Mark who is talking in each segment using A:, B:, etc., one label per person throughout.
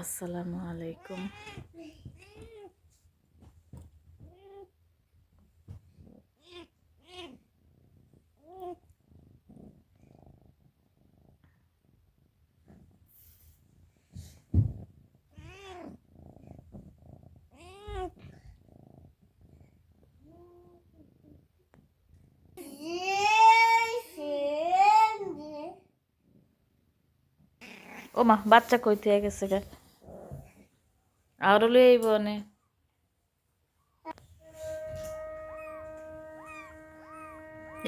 A: আসসালামু আলাইকুম। ও মা বাচ্চা কই থেকে গেছে গা আর লই আইব নে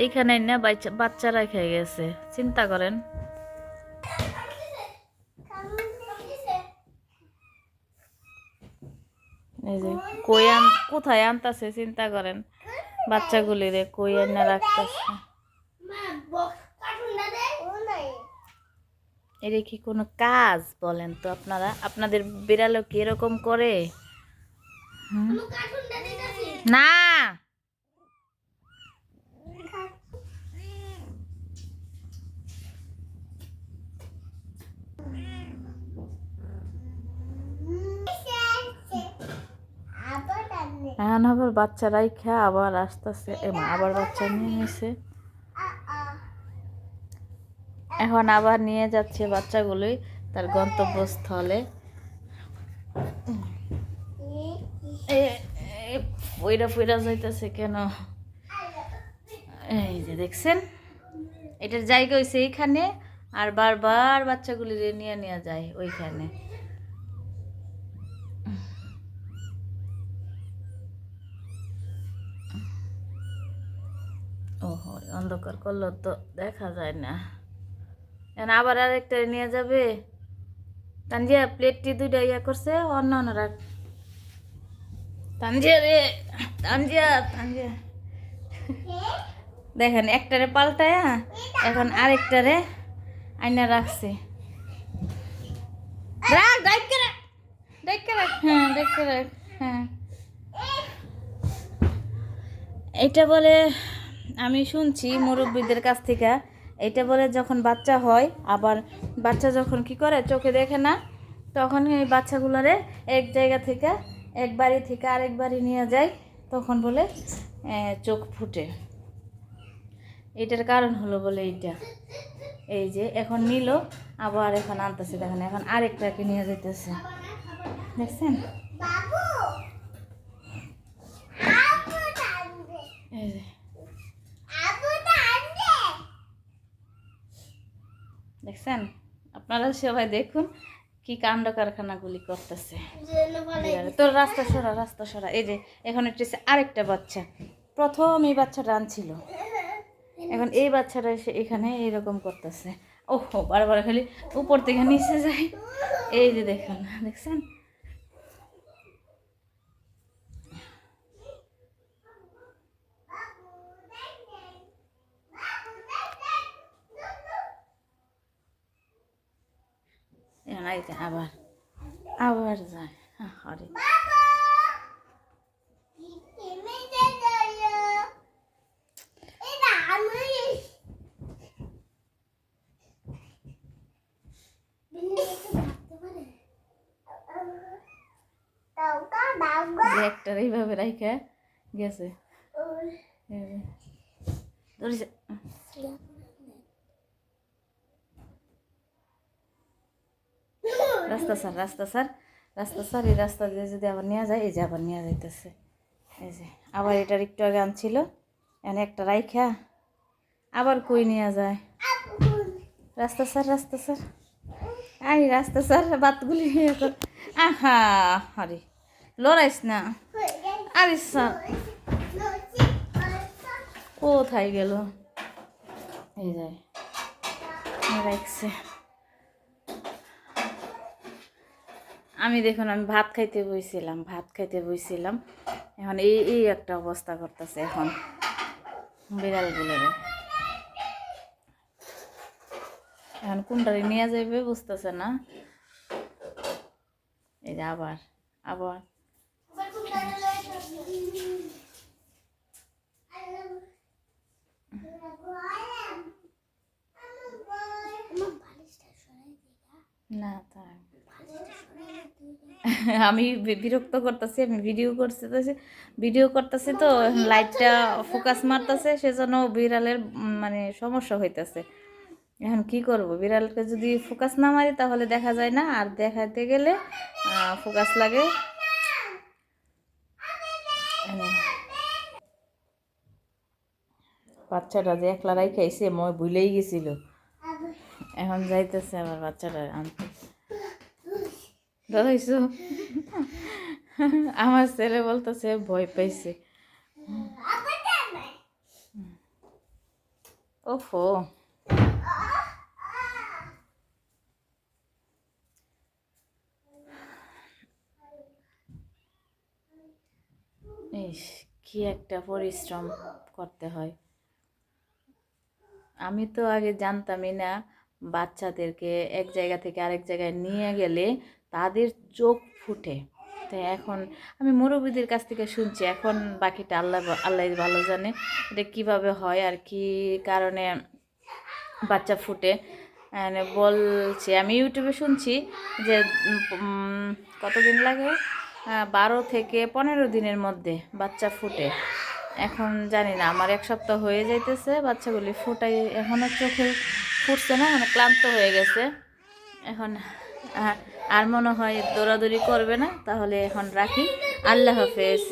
A: এইখানে না বাচ্চারা খেয়ে গেছে চিন্তা করেন। এই যে কোথায় আনতাছে চিন্তা করেন, বাচ্চাগুলি রে কই আনা রাখতাছে। এটা কি কোনো কাজ বলেন তো আপনারা? আপনাদের বিড়ালও কি এরকম করে? না এখন আবার বাচ্চারাই খেয়ে আবার আসতেছে, আবার বাচ্চা নিয়ে নিছে, এখন আবার নিয়ে যাচ্ছে বাচ্চাগুলোই তার গন্তব্যস্থলে। পইরা পইরা যাইতেছে কেন? এই যে দেখছেন, এটার জায়গা হয়েছে এইখানে, আর বারবার বাচ্চাগুলি নিয়ে নিয়ে যায় ওইখানে। ওহো, অন্ধকার করলো তো দেখা যায় না। এখন আবার আরেকটা নিয়ে যাবে। তানজিয়া প্লেটটি দুইটা ইয়া করছে, অন্য অন্য রাখ। তানজিয়া রে, তানজিয়া তানজিয়া দেখেন একটারে পাল্টায় এখন আরেকটারে আইনা রাখছে। রাখ ডাইকে রাখ, ডাইকে রাখ, হ্যাঁ ডাইকে রাখ, হ্যাঁ। এটা বলে আমি শুনছি মুরব্বীদের কাছ থেকে, এটা বলে যখন বাচ্চা হয়, আবার বাচ্চা যখন কি করে চোখে দেখে না, তখন এই বাচ্চাগুলোরে এক জায়গা থেকে এক বাড়ি থেকে আরেক বাড়ি নিয়ে যায়, তখন বলে চোখ ফুটে। এটার কারণ হলো বলে এইটা। এই যে এখন নিল, আবার এখন আনতেছে, দেখেন এখন আরেকটাকে নিয়ে যেতেছে, দেখছেন? এই যে দেখছেন, আপনারা সবাই দেখুন কি কাণ্ড কারখানাগুলি করতেছে। তোর রাস্তা সরা, রাস্তা সরা। এই যে এখন এটা আরেকটা বাচ্চা, প্রথম এই বাচ্চাটা আনছিল, এখন এই বাচ্চাটা এসে এখানে এইরকম করতেছে। ওহো, বারবার খালি উপর থেকে নিচে যায়। এই যে দেখুন, দেখছেন? আবার আবার যায়, আরে একটার এইভাবে রাইখা গেছে। রাস্তা স্যার, রাস্তা স্যার, রাস্তা স্যার, এই রাস্তা দিয়ে যদি আবার নেওয়া যায়, এই যে আবার নেওয়া যাইতেছে। এই যে আবার এটার একটু আগে আনছিল, এখানে একটা রাইখা আবার কই নেওয়া যায়। রাস্তা স্যার, রাস্তা স্যার, আই রাস্তা স্যার, বাতগুলি এখন আহা, আরে লড়াইস না, আরে স্যার কোথায় গেল? এই যায় রাখছে। আমি দেখুন, আমি ভাত খাইতে বইছিলাম, এখন এই এই একটা অবস্থা করতেছে এখন বিড়ালগুলোরে। এখন কোনটারে নিয়ে যাবে বুঝতেছে না। এই যে আবার আবার না, তাই আমি বিরক্ত করতেছি, আমি ভিডিও করতেছি তো লাইটটা ফোকাস মারতেছে, সেজন্য বিড়ালের মানে সমস্যা হইতেছে। এখন কি করব, বিড়ালকে যদি ফোকাস না মারি তাহলে দেখা যায় না, আর দেখাতে গেলে ফোকাস লাগে। বাচ্চাটা যে একলা রাইখাইছে মই ভুলেই গেছিল, এখন যাইতেছে আবার বাচ্চাটা আনতে। ধরাইছো? আমার ছেলে বলতেছে ভয় পাইছে। ওফো, ইস, কি একটা পরিশ্রম করতে হয়। আমি তো আগে জানতামই না বাচ্চাদেরকে এক জায়গা থেকে আরেক জায়গায় নিয়ে গেলে তাদের চোখ ফুটে। তো এখন আমি মুরব্বিদের কাছ থেকে শুনছি, এখন বাকিটা আল্লাহ আল্লাহ ভালো জানে এটা কিভাবে হয় আর কি কারণে বাচ্চা ফুটে। বলছি আমি ইউটিউবে শুনছি যে কতদিন লাগে, 12 থেকে 15 দিনের মধ্যে বাচ্চা ফুটে। এখন জানি না, আমার 1 সপ্তাহ হয়ে যাইতেছে বাচ্চাগুলি ফুটাই, এখনও চোখে ফুটছে না, মানে ক্লান্ত হয়ে গেছে এখন। আর মনে হয় দৌড়াদৌড়ি করবে না, তাহলে এখন রাখি। আল্লাহ হাফেজ।